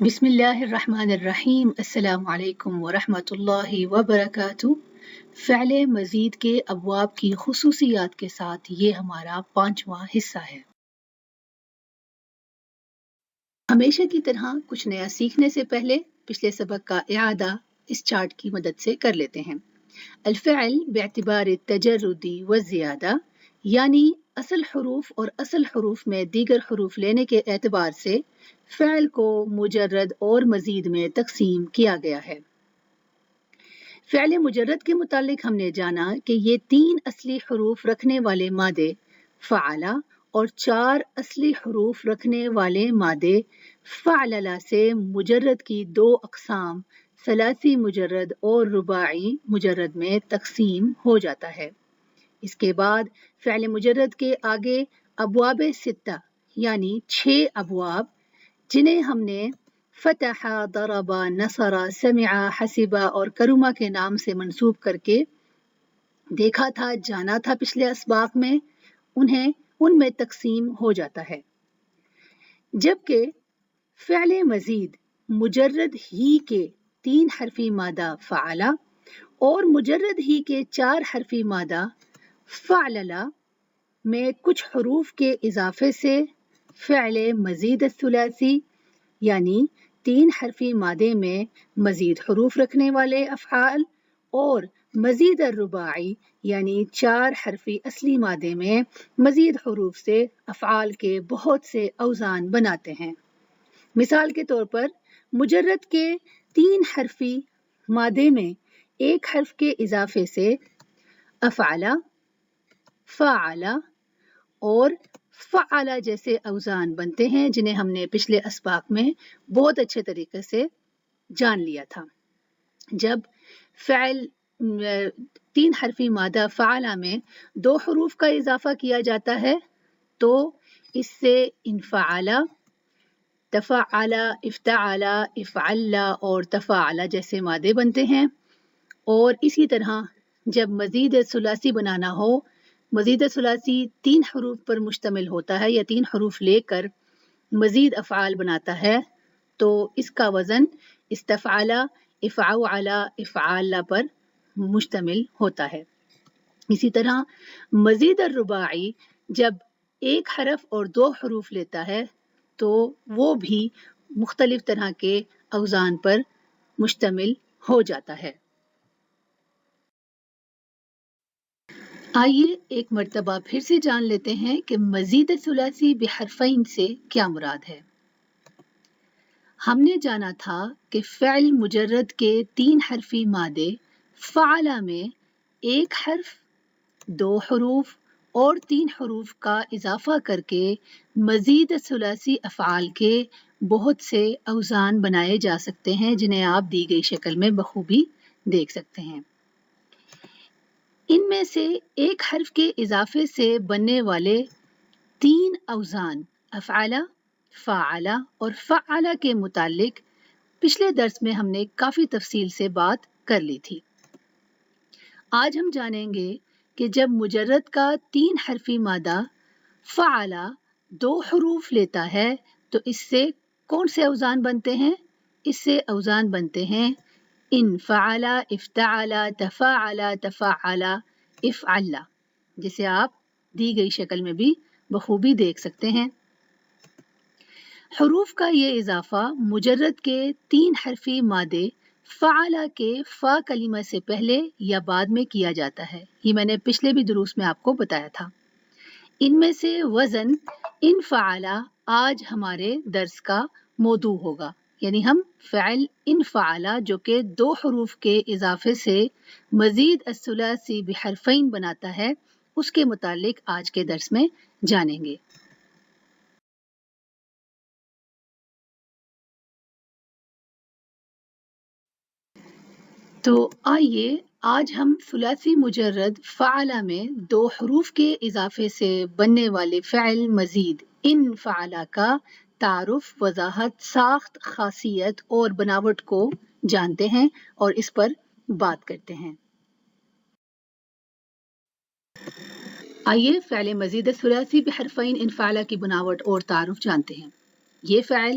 بسم اللہ الرحمن الرحیم السلام علیکم ورحمۃ اللہ وبرکاتہ۔ فعل مزید کے ابواب کی خصوصیات کے ساتھ یہ ہمارا 5واں حصہ ہے۔ ہمیشہ کی طرح کچھ نیا سیکھنے سے پہلے پچھلے سبق کا اعادہ اس چارٹ کی مدد سے کر لیتے ہیں۔ الفعل باعتبار التجردی والزیادہ، یعنی اصل حروف اور اصل حروف میں دیگر حروف لینے کے اعتبار سے فعل کو مجرد اور مزید میں تقسیم کیا گیا ہے۔ فعل مجرد کے متعلق ہم نے جانا کہ یہ 3 اصلی حروف رکھنے والے مادے فعلا اور 4 اصلی حروف رکھنے والے مادے فعللا سے مجرد کی 2 اقسام ثلاثی مجرد اور رباعی مجرد میں تقسیم ہو جاتا ہے۔ اس کے بعد فعل مجرد کے آگے ابواب 6 یعنی 6 ابواب، جنہیں ہم نے فتح، ضرب، نصر، سمع، حسب اور کرما کے نام سے منسوب کر کے دیکھا تھا، جانا تھا پچھلے اسباق میں، ان میں تقسیم ہو جاتا ہے۔ جبکہ فعل مزید مجرد ہی کے 3 حرفی مادہ فعلا اور مجرد ہی کے 4 حرفی مادہ فعللا میں کچھ حروف کے اضافے سے فعل مزید الثلاثی یعنی 3 حرفی مادے میں مزید حروف رکھنے والے افعال اور مزید الرباعی یعنی 4 حرفی اصلی مادے میں مزید حروف سے افعال کے بہت سے اوزان بناتے ہیں۔ مثال کے طور پر مجرد کے 3 حرفی مادے میں ایک حرف کے اضافے سے افعلا، فعلا اور فعلا جیسے اوزان بنتے ہیں، جنہیں ہم نے پچھلے اسباق میں بہت اچھے طریقے سے جان لیا تھا۔ جب فعل 3 حرفی مادہ فعلا میں 2 حروف کا اضافہ کیا جاتا ہے تو اس سے انفعلا، تفعلا، افتعلا، افعلا اور تفاعلا جیسے مادے بنتے ہیں۔ اور اسی طرح جب مزید ثلاثی بنانا ہو، مزید ثلاثی 3 حروف پر مشتمل ہوتا ہے یا 3 حروف لے کر مزید افعال بناتا ہے تو اس کا وزن استفعلا، افعوعلا، افعالا پر مشتمل ہوتا ہے۔ اسی طرح مزید الرباعی جب ایک حرف اور 2 حروف لیتا ہے تو وہ بھی مختلف طرح کے اوزان پر مشتمل ہو جاتا ہے۔ آئیے ایک مرتبہ پھر سے جان لیتے ہیں کہ مزید ثلاثی بحرفین سے کیا مراد ہے۔ ہم نے جانا تھا کہ فعل مجرد کے 3 حرفی مادے فعلا میں ایک حرف، 2 حروف اور 3 حروف کا اضافہ کر کے مزید ثلاثی افعال کے بہت سے اوزان بنائے جا سکتے ہیں، جنہیں آپ دی گئی شکل میں بخوبی دیکھ سکتے ہیں۔ ان میں سے ایک حرف کے اضافے سے بننے والے 3 اوزان افعلا، فعلا اور فعلا کے متعلق پچھلے درس میں ہم نے کافی تفصیل سے بات کر لی تھی۔ آج ہم جانیں گے کہ جب مجرد کا 3 حرفی مادہ فعلا 2 حروف لیتا ہے تو اس سے کون سے اوزان بنتے ہیں؟ اس سے اوزان بنتے ہیں انفعلا، افتعلا، تفاعلا، تفاعلا، افعلا، جسے آپ دی گئی شکل میں بھی بخوبی دیکھ سکتے ہیں۔ حروف کا یہ اضافہ مجرد کے 3 حرفی مادے فعلا کے فا کلمہ سے پہلے یا بعد میں کیا جاتا ہے۔ یہ میں نے پچھلے بھی دروس میں آپ کو بتایا تھا۔ ان میں سے وزن انفعلا آج ہمارے درس کا موضوع ہوگا، یعنی ہم فعل انفعلا جو کہ 2 حروف کے اضافے سے مزید الثلاثی بحرفین بناتا ہے، اس کے متعلق آج کے درس میں جانیں گے۔ تو آئیے آج ہم ثلاثی مجرد فعلا میں 2 حروف کے اضافے سے بننے والے فعل مزید انفعلا کا تعارف، وضاحت، ساخت، خاصیت اور بناوٹ کو جانتے ہیں اور اس پر بات کرتے ہیں۔ آئیے فعل مزید ثلاثی بحرفین انفعلا کی بناوٹ اور تعارف جانتے ہیں۔ یہ فعل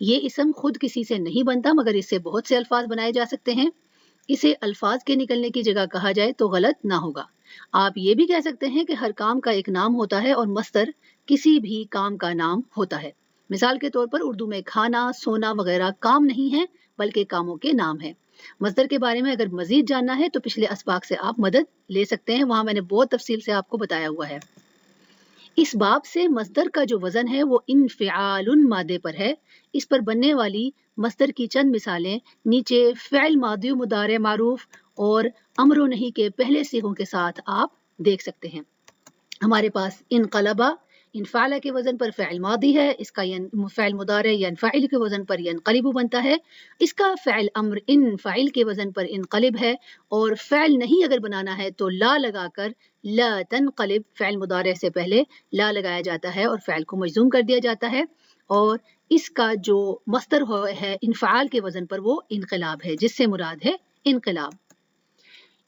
یہ اسم خود کسی سے نہیں بنتا مگر اس سے بہت سے الفاظ بنائے جا سکتے ہیں. اسے الفاظ کے نکلنے کی جگہ کہا جائے تو غلط نہ ہوگا. آپ یہ بھی کہہ سکتے ہیں کہ ہر کام کا ایک نام ہوتا ہے اور مصدر کسی بھی کام کا نام ہوتا ہے. مثال کے طور پر اردو میں کھانا، سونا وغیرہ کام نہیں ہے بلکہ کاموں کے نام ہیں. مصدر کے بارے میں اگر مزید جاننا ہے تو پچھلے اسباق سے آپ مدد لے سکتے ہیں، وہاں میں نے بہت تفصیل سے آپ کو بتایا ہوا ہے. اس باب سے مصدر کا جو وزن ہے وہ انفعال مادے پر ہے. اس پر بننے والی مصدر کی چند مثالیں نیچے فعل ماضی و مضارع معروف اور امر و نہی کے پہلے صیغوں کے ساتھ آپ دیکھ سکتے ہیں. ہمارے پاس انقلبہ انفعل کے وزن پر فعل ماضی ہے، اس کا فعل مضارع ینفعل کے وزن پر ینقلب بنتا ہے. اس کا فعل امر انفعل کے وزن پر انقلب ہے، اور فعل نہیں اگر بنانا ہے تو لا لگا کر لا تنقلب، فعل مضارع سے پہلے لا لگایا جاتا ہے اور فعل کو مجزوم کر دیا جاتا ہے. اور اس کا جو مصدر ہے انفعال کے وزن پر وہ انقلاب ہے، جس سے مراد ہے انقلاب.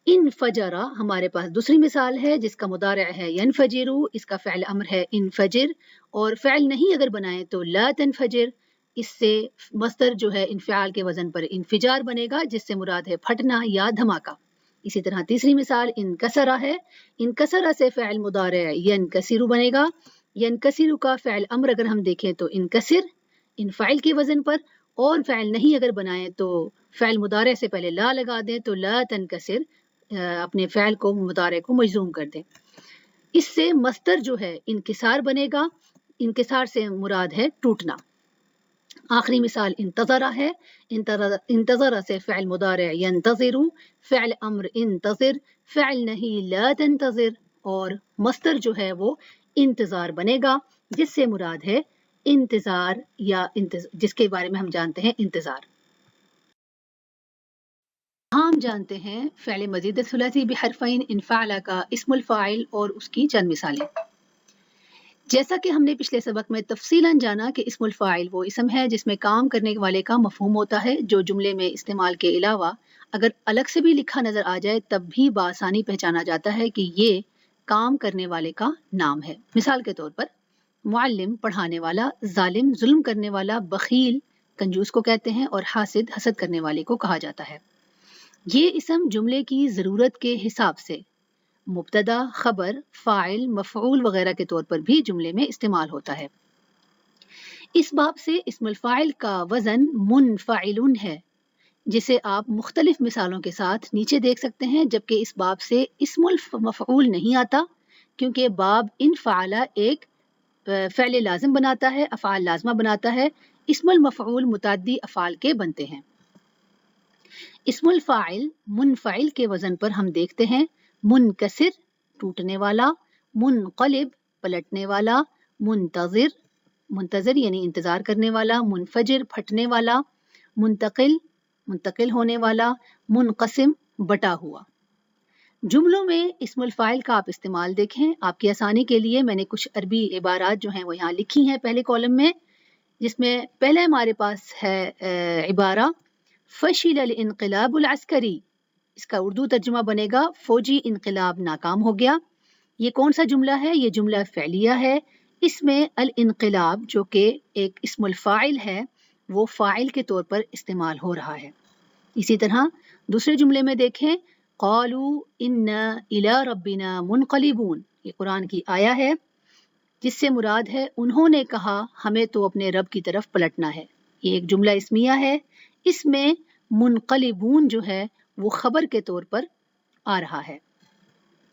انفجرا ہمارے پاس دوسری مثال ہے جس کا مضارع ہے ینفجرو، اس کا فعل امر ہے انفجر، اور فعل نہیں اگر بنائیں تو لا تنفجر. اس سے مصدر جو ہے انفعال کے وزن پر انفجار بنے گا، جس سے مراد ہے پھٹنا یا دھماکہ. اسی طرح تیسری مثال انکسرا ہے. انکسرا سے فعل مضارع ینکسرو بنے گا. ینکسرو کا فعل امر اگر ہم دیکھیں تو انکسر انفعل کے وزن پر، اور فعل نہیں اگر بنائیں تو فعل مضارع سے پہلے لا لگا دیں تو لا تنکسر، اپنے فعل کو مضارع کو مجزوم کر دیں. اس سے مصدر جو ہے انکسار بنے گا. انکسار سے مراد ہے ٹوٹنا. آخری مثال انتظرہ ہے. انتظرہ سے فعل مضارع ینتظرو، فعل امر انتظر، فعل نہیں لا تنتظر، اور مصدر جو ہے وہ انتظار بنے گا، جس سے مراد ہے انتظار یا جس کے بارے میں ہم جانتے ہیں انتظار. ہم جانتے ہیں فعل مزید ثلاثی بحرفین انفعل کا اسم الفاعل اور اس کی چند مثالیں. جیسا کہ ہم نے پچھلے سبق میں تفصیلاً جانا کہ اسم الفاعل وہ اسم ہے جس میں کام کرنے والے کا مفہوم ہوتا ہے، جو جملے میں استعمال کے علاوہ اگر الگ سے بھی لکھا نظر آ جائے تب بھی بآسانی پہچانا جاتا ہے کہ یہ کام کرنے والے کا نام ہے. مثال کے طور پر معلم پڑھانے والا، ظالم ظلم کرنے والا، بخیل کنجوس کو کہتے ہیں، اور حاسد حسد کرنے والے کو کہا جاتا ہے. یہ اسم جملے کی ضرورت کے حساب سے مبتدا، خبر، فاعل، مفعول وغیرہ کے طور پر بھی جملے میں استعمال ہوتا ہے. اس باب سے اسم الفاعل کا وزن منفعل ہے، جسے آپ مختلف مثالوں کے ساتھ نیچے دیکھ سکتے ہیں، جبکہ اس باب سے اسم المفعول نہیں آتا، کیونکہ باب انفعل ایک فعل لازم بناتا ہے، افعال لازمہ بناتا ہے. اسم المفعول متعدی افعال کے بنتے ہیں. اسم الفاعل منفعل کے وزن پر ہم دیکھتے ہیں منکسر ٹوٹنے والا، منقلب پلٹنے والا، منتظر منتظر یعنی انتظار کرنے والا، منفجر پھٹنے والا، منتقل منتقل ہونے والا، منقسم بٹا ہوا. جملوں میں اسم الفاعل کا آپ استعمال دیکھیں. آپ کی آسانی کے لیے میں نے کچھ عربی عبارات جو ہیں وہ یہاں لکھی ہیں پہلے کالم میں، جس میں پہلے ہمارے پاس ہے عبارہ فشل الانقلاب العسکری. اس کا اردو ترجمہ بنے گا فوجی انقلاب ناکام ہو گیا. یہ کون سا جملہ ہے؟ یہ جملہ فعلیہ ہے. اس میں الانقلاب جو کہ ایک اسم الفاعل ہے وہ فاعل کے طور پر استعمال ہو رہا ہے. اسی طرح دوسرے جملے میں دیکھیں قالوا انا الی ربنا منقلبون. یہ قرآن کی آیا ہے جس سے مراد ہے انہوں نے کہا ہمیں تو اپنے رب کی طرف پلٹنا ہے. یہ ایک جملہ اسمیہ ہے. اس میں منقلبون جو ہے وہ خبر کے طور پر آ رہا ہے.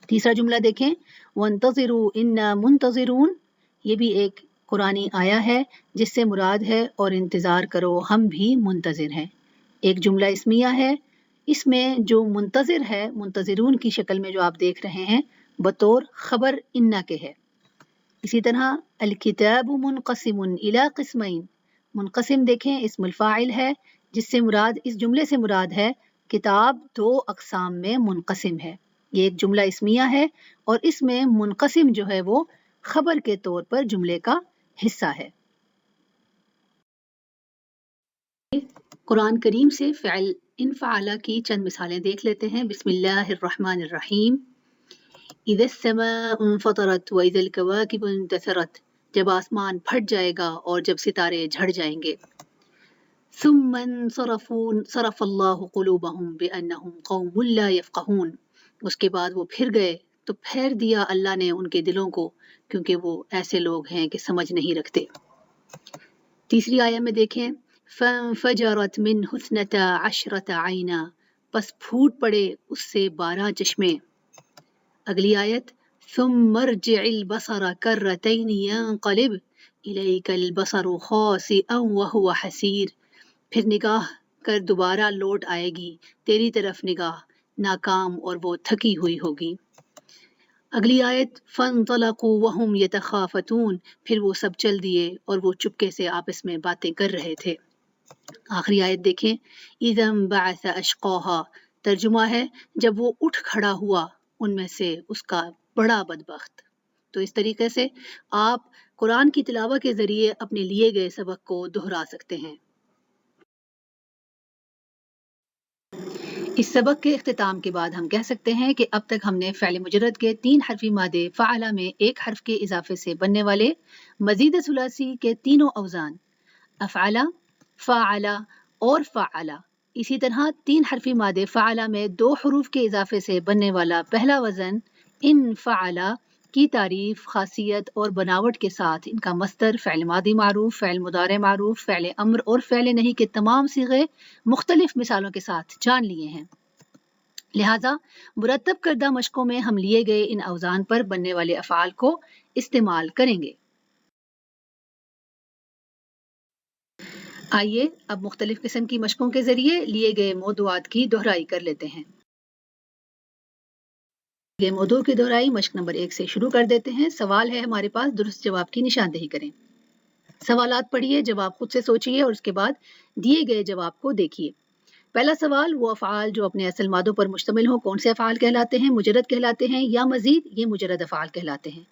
تیسرا جملہ دیکھیں وانتظروا انا منتظرون. یہ بھی ایک قرآنی آیا ہے جس سے مراد ہے اور انتظار کرو ہم بھی منتظر ہیں. ایک جملہ اسمیہ ہے. اس میں جو منتظر ہے منتظرون کی شکل میں جو آپ دیکھ رہے ہیں بطور خبر انا کے ہے. اسی طرح الکتاب منقسم الی قسمین. منقسم دیکھیں اسم الفاعل ہے جس سے مراد اس جملے سے مراد ہے کتاب دو اقسام میں منقسم ہے. یہ ایک جملہ اسمیہ ہے اور اس میں منقسم جو ہے وہ خبر کے طور پر جملے کا حصہ ہے. قرآن کریم سے فعل انفعل کی چند مثالیں دیکھ لیتے ہیں. بسم اللہ الرحمن الرحیم. اذا السماء انفطرت واذا الكواكب انتثرت. جب آسمان پھٹ جائے گا اور جب ستارے جھڑ جائیں گے. ثم صرف اللہ قلوبہم بأنہم قوم لا یفقہون، اس کے بعد وہ پھر گئے تو پھیر دیا اللہ نے ان کے دلوں کو، کیونکہ وہ ایسے لوگ ہیں کہ سمجھ نہیں رکھتے۔ تیسری آیت میں دیکھیں فَانْفَجَرَتْ مِنْهُ اثْنَتَا عَشْرَةَ عَيْنًا، پس پھوٹ پڑے اس سے 12 چشمے۔ اگلی آیت ثُمَّ ارْجِعِ الْبَصَرَ كَرَّتَيْنِ يَنْقَلِبْ إِلَيْكَ الْبَصَرُ خَاسِئًا وَهُوَ حَسِيرٌ، پھر نگاہ کر دوبارہ لوٹ آئے گی تیری طرف نگاہ ناکام اور وہ تھکی ہوئی ہوگی۔ اگلی آیت فَانْطَلَقُوا وَهُمْ يَتَخَافَتُونَ، پھر وہ سب چل دیے اور وہ چپکے سے آپس میں باتیں کر رہے تھے۔ آخری آیت دیکھیں اِذَا انبَعَثَ أَشْقَاهَا، ترجمہ ہے جب وہ اٹھ کھڑا ہوا ان میں سے اس کا بڑا بدبخت۔ تو اس طریقے سے آپ قرآن کی تلاوت کے ذریعے اپنے لیے گئے سبق کو دہرا سکتے ہیں۔ اس سبق کے اختتام کے بعد ہم کہہ سکتے ہیں کہ اب تک ہم نے فعل مجرد کے 3 حرفی مادے فعل میں ایک حرف کے اضافے سے بننے والے مزید ثلاثی کے تینوں اوزان افعل، فاعل اور فعل، اسی طرح 3 حرفی مادے فعل میں 2 حروف کے اضافے سے بننے والا پہلا وزن انفعل کی تعریف، خاصیت اور بناوٹ کے ساتھ ان کا مصدر، فعل ماضی معروف، فعل مضارع معروف، فعل امر اور فعل نہیں کے تمام صیغے مختلف مثالوں کے ساتھ جان لیے ہیں۔ لہٰذا مرتب کردہ مشقوں میں ہم لیے گئے ان اوزان پر بننے والے افعال کو استعمال کریں گے۔ آئیے اب مختلف قسم کی مشقوں کے ذریعے لیے گئے موضوعات کی دہرائی کر لیتے ہیں۔ یہ موضوع کی دہرائی مشق نمبر 1 سے شروع کر دیتے ہیں۔ سوال ہے ہمارے پاس، درست جواب کی نشاندہی کریں۔ سوالات پڑھیے، جواب خود سے سوچیے اور اس کے بعد دیے گئے جواب کو دیکھیے۔ پہلا سوال، وہ افعال جو اپنے اصل مادوں پر مشتمل ہوں کون سے افعال کہلاتے ہیں؟ مجرد کہلاتے ہیں یا مزید؟ یہ مجرد افعال کہلاتے ہیں۔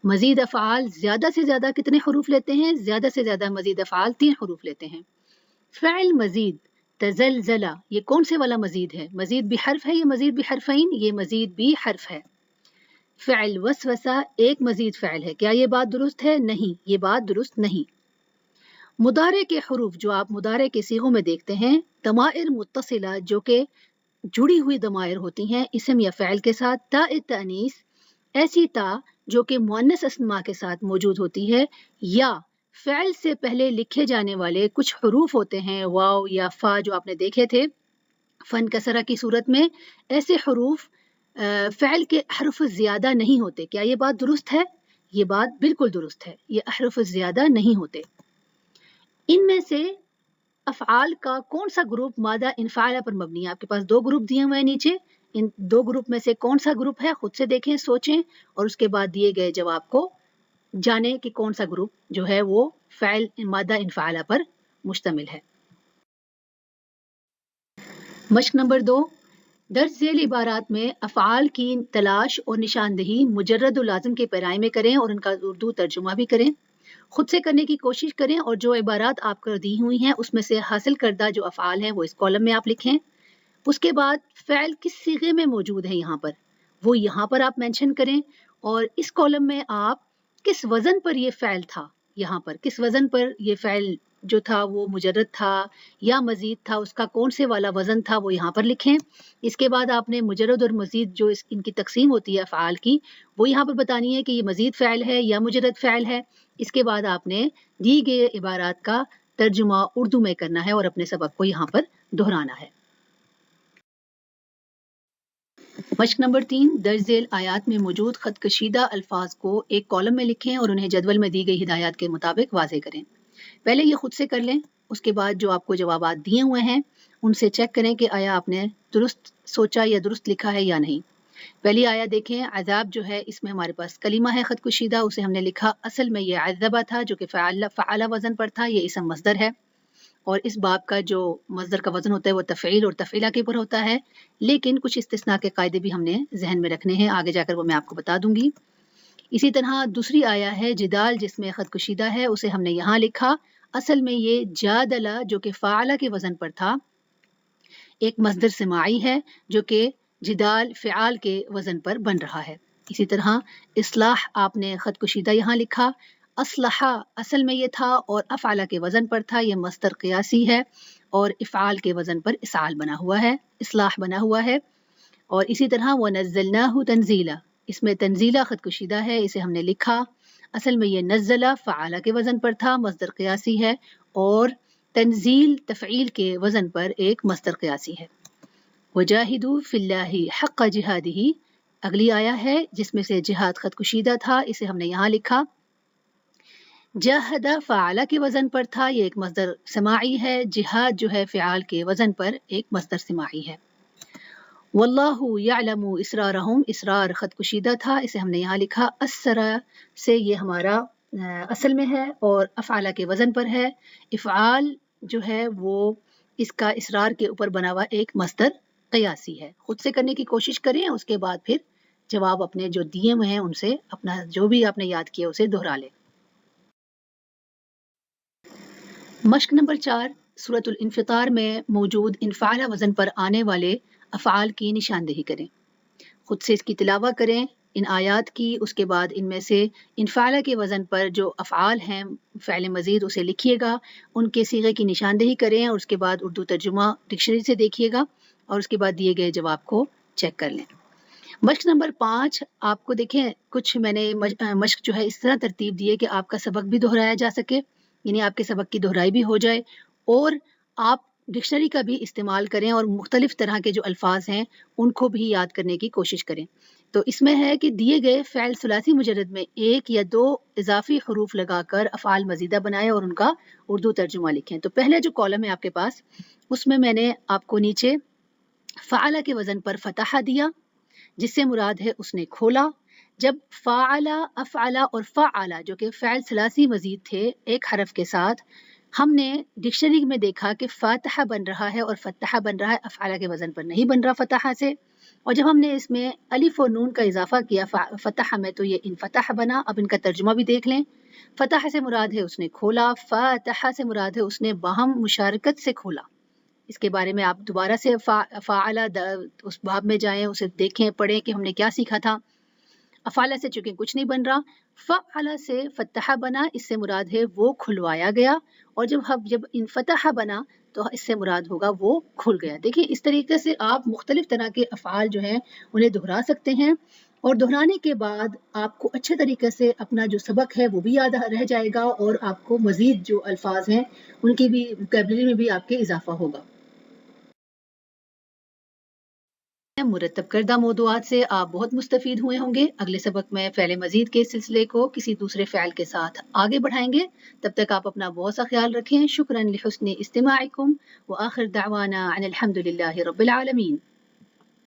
مزید افعال زیادہ سے زیادہ کتنے حروف لیتے ہیں؟ زیادہ سے زیادہ مزید افعال 3 حروف لیتے ہیں۔ فعل مزید تزلزلہ، یہ کون سے والا مزید ہے؟ مزید بھی حرف ہے یا مزید بھی حرفین؟ یہ مزید بھی حرف ہے۔ فعل وسوسہ ایک مزید فعل ہے، کیا یہ بات درست ہے؟ نہیں، یہ بات درست نہیں۔ مضارع کے حروف جو آپ مضارع کے صیغوں میں دیکھتے ہیں، ضمائر متصلہ جو کہ جڑی ہوئی ضمائر ہوتی ہیں اسم یا فعل کے ساتھ، تا تانیث ایسی تا جو کہ مؤنث اسماء کے ساتھ موجود ہوتی ہے، یا فعل سے پہلے لکھے جانے والے کچھ حروف ہوتے ہیں واو یا فا جو آپ نے دیکھے تھے فن کسرہ کی صورت میں، ایسے حروف فعل کے حرف زیادہ نہیں ہوتے۔ کیا یہ بات درست ہے؟ یہ بات بالکل درست ہے، یہ حرف زیادہ نہیں ہوتے۔ ان میں سے افعال کا کون سا گروپ مادہ انفعال پر مبنی ہے؟ آپ کے پاس 2 گروپ دیے ہوئے ہیں نیچے، ان 2 گروپ میں سے کون سا گروپ ہے؟ خود سے دیکھیں، سوچیں اور اس کے بعد دیے گئے جواب کو جانیں کہ کون سا گروپ جو ہے وہ فعل مادہ انفعال پر مشتمل ہے۔ مشق نمبر 2، درج ذیل عبارات میں افعال کی تلاش اور نشاندہی مجرد و لازم کے پیرائے میں کریں اور ان کا اردو ترجمہ بھی کریں۔ خود سے کرنے کی کوشش کریں اور جو عبارات آپ کو دی ہوئی ہیں اس میں سے حاصل کردہ جو افعال ہیں وہ اس کالم میں آپ لکھیں۔ اس کے بعد فعل کس صیغے میں موجود ہے یہاں پر، وہ یہاں پر آپ مینشن کریں، اور اس کالم میں آپ کس وزن پر یہ فعل تھا، یہاں پر کس وزن پر یہ فعل جو تھا وہ مجرد تھا یا مزید تھا، اس کا کون سے والا وزن تھا وہ یہاں پر لکھیں۔ اس کے بعد آپ نے مجرد اور مزید جو ان کی تقسیم ہوتی ہے افعال کی، وہ یہاں پر بتانی ہے کہ یہ مزید فعل ہے یا مجرد فعل ہے۔ اس کے بعد آپ نے دی گئے عبارات کا ترجمہ اردو میں کرنا ہے اور اپنے سبق کو یہاں پر دہرانا ہے۔ مشق نمبر 3، درج ذیل آیات میں موجود خط کشیدہ الفاظ کو ایک کالم میں لکھیں اور انہیں جدول میں دی گئی ہدایات کے مطابق واضح کریں۔ پہلے یہ خود سے کر لیں، اس کے بعد جو آپ کو جوابات دیے ہوئے ہیں ان سے چیک کریں کہ آیا آپ نے درست سوچا یا درست لکھا ہے یا نہیں۔ پہلی آیا دیکھیں، عذاب جو ہے اس میں ہمارے پاس کلمہ ہے خط کشیدہ، اسے ہم نے لکھا اصل میں یہ عذبہ تھا جو کہ فعل وزن پر تھا، یہ اسم مصدر ہے، اور اس باب کا جو مصدر کا وزن ہوتا ہے وہ تفعیل اور تفعیلہ کے اوپر ہوتا ہے، لیکن کچھ استثناء کے قاعدے بھی ہم نے ذہن میں رکھنے ہیں، آگے جا کر وہ میں آپ کو بتا دوں گی۔ اسی طرح دوسری آیا ہے جدال جس میں خط کشیدہ ہے، اسے ہم نے یہاں لکھا اصل میں یہ جادلہ جو کہ فعلہ کے وزن پر تھا، ایک مصدر سماعی ہے جو کہ جدال فعال کے وزن پر بن رہا ہے۔ اسی طرح اصلاح آپ نے خط کشیدہ یہاں لکھا، اصلحہ اصل میں یہ تھا اور افعل کے وزن پر تھا، یہ مصدر قیاسی ہے اور افعال کے وزن پر اسعال بنا ہوا ہے، اصلاح بنا ہوا ہے۔ اور اسی طرح وَنَزَّلْنَاهُ تَنزِيلًا، اس میں تنزیلہ خط کشیدہ ہے، اسے ہم نے لکھا، اصل میں یہ نزلہ فعالہ کے وزن پر تھا، مصدر قیاسی ہے، اور تنزیل تفعیل کے وزن پر ایک مصدر قیاسی ہے۔ وَجَاهِدُوا فِي اللَّهِ حَقَّ جِهَادِهِ، اگلی آیا ہے جس میں سے جہاد خط کشیدہ تھا، اسے ہم نے یہاں لکھا۔ جاہدہ فعالہ کے وزن پر تھا، یہ ایک مصدر سماعی ہے، جہاد جو ہے فعال کے وزن پر ایک مصدر سماعی ہے۔ واللہ یعلم اسرارہم، اسرار خط کشیدہ تھا، اسے ہم نے یہاں لکھا۔ اسرا سے یہ ہمارا اصل میں ہے اور افعالہ کے وزن پر ہے، افعال جو ہے وہ اس کا اسرار کے اوپر بنا ہوا ایک مصدر قیاسی ہے۔ خود سے کرنے کی کوشش کریں، اس کے بعد پھر جواب اپنے جو دیے ہوئے ہیں ان سے اپنا جو بھی آپ نے یاد کیا اسے دہرا لیں۔ مشق نمبر 4، سورۃ الانفطار میں موجود انفعال وزن پر آنے والے افعال کی نشاندہی کریں۔ خود سے اس کی تلاوت کریں ان آیات کی، اس کے بعد ان میں سے انفعال کے وزن پر جو افعال ہیں فعل مزید اسے لکھیے گا، ان کے صیغے کی نشاندہی کریں اور اس کے بعد اردو ترجمہ ڈکشنری سے دیکھیے گا اور اس کے بعد دیے گئے جواب کو چیک کر لیں۔ مشق نمبر 5، آپ کو دیکھیں کچھ میں نے مشق جو ہے اس طرح ترتیب دی ہے کہ آپ کا سبق بھی دہرایا جا سکے، یعنی آپ کے سبق کی دہرائی بھی ہو جائے اور آپ ڈکشنری کا بھی استعمال کریں اور مختلف طرح کے جو الفاظ ہیں ان کو بھی یاد کرنے کی کوشش کریں۔ تو اس میں ہے کہ دیے گئے فعل ثلاثی مجرد میں 1 یا 2 اضافی حروف لگا کر افعال مزیدہ بنائیں اور ان کا اردو ترجمہ لکھیں۔ تو پہلے جو کالم ہے آپ کے پاس، اس میں نے آپ کو نیچے فعل کے وزن پر فتح دیا، جس سے مراد ہے اس نے کھولا۔ جب فعل، افعل اور فعل جو کہ فعل ثلاثی مزید تھے ایک حرف کے ساتھ، ہم نے ڈکشنری میں دیکھا کہ فاتحہ بن رہا ہے اور فتح بن رہا ہے، افعال کے وزن پر نہیں بن رہا فتح سے۔ اور جب ہم نے اس میں الف اور نون کا اضافہ کیا فتح میں تو یہ انفتح بنا۔ اب ان کا ترجمہ بھی دیکھ لیں۔ فتح سے مراد ہے اس نے کھولا، فاتح سے مراد ہے اس نے باہم مشارکت سے کھولا۔ اس کے بارے میں آپ دوبارہ سے فعل اس باب میں جائیں، اسے دیکھیں پڑھیں کہ ہم نے کیا سیکھا تھا۔ افعال سے چونکہ کچھ نہیں بن رہا، فعل سے فتح بنا، اس سے مراد ہے وہ کھلوایا گیا، اور جب انفتح بنا تو اس سے مراد ہوگا وہ کھل گیا۔ دیکھیں اس طریقے سے آپ مختلف طرح کے افعال جو ہیں انہیں دہرا سکتے ہیں، اور دہرانے کے بعد آپ کو اچھے طریقے سے اپنا جو سبق ہے وہ بھی یاد رہ جائے گا اور آپ کو مزید جو الفاظ ہیں ان کی بھی ووکیبلری میں بھی آپ کے اضافہ ہوگا۔ مرتب کردہ موضوعات سے آپ بہت مستفید ہوئے ہوں گے۔ اگلے سبق میں فعل مزید کے سلسلے کو کسی دوسرے فعل کے ساتھ آگے بڑھائیں گے۔ تب تک آپ اپنا بہت سا خیال رکھیں۔ شکراً لحسن استماعکم، وآخر دعوانا ان الحمد للہ رب العالمین۔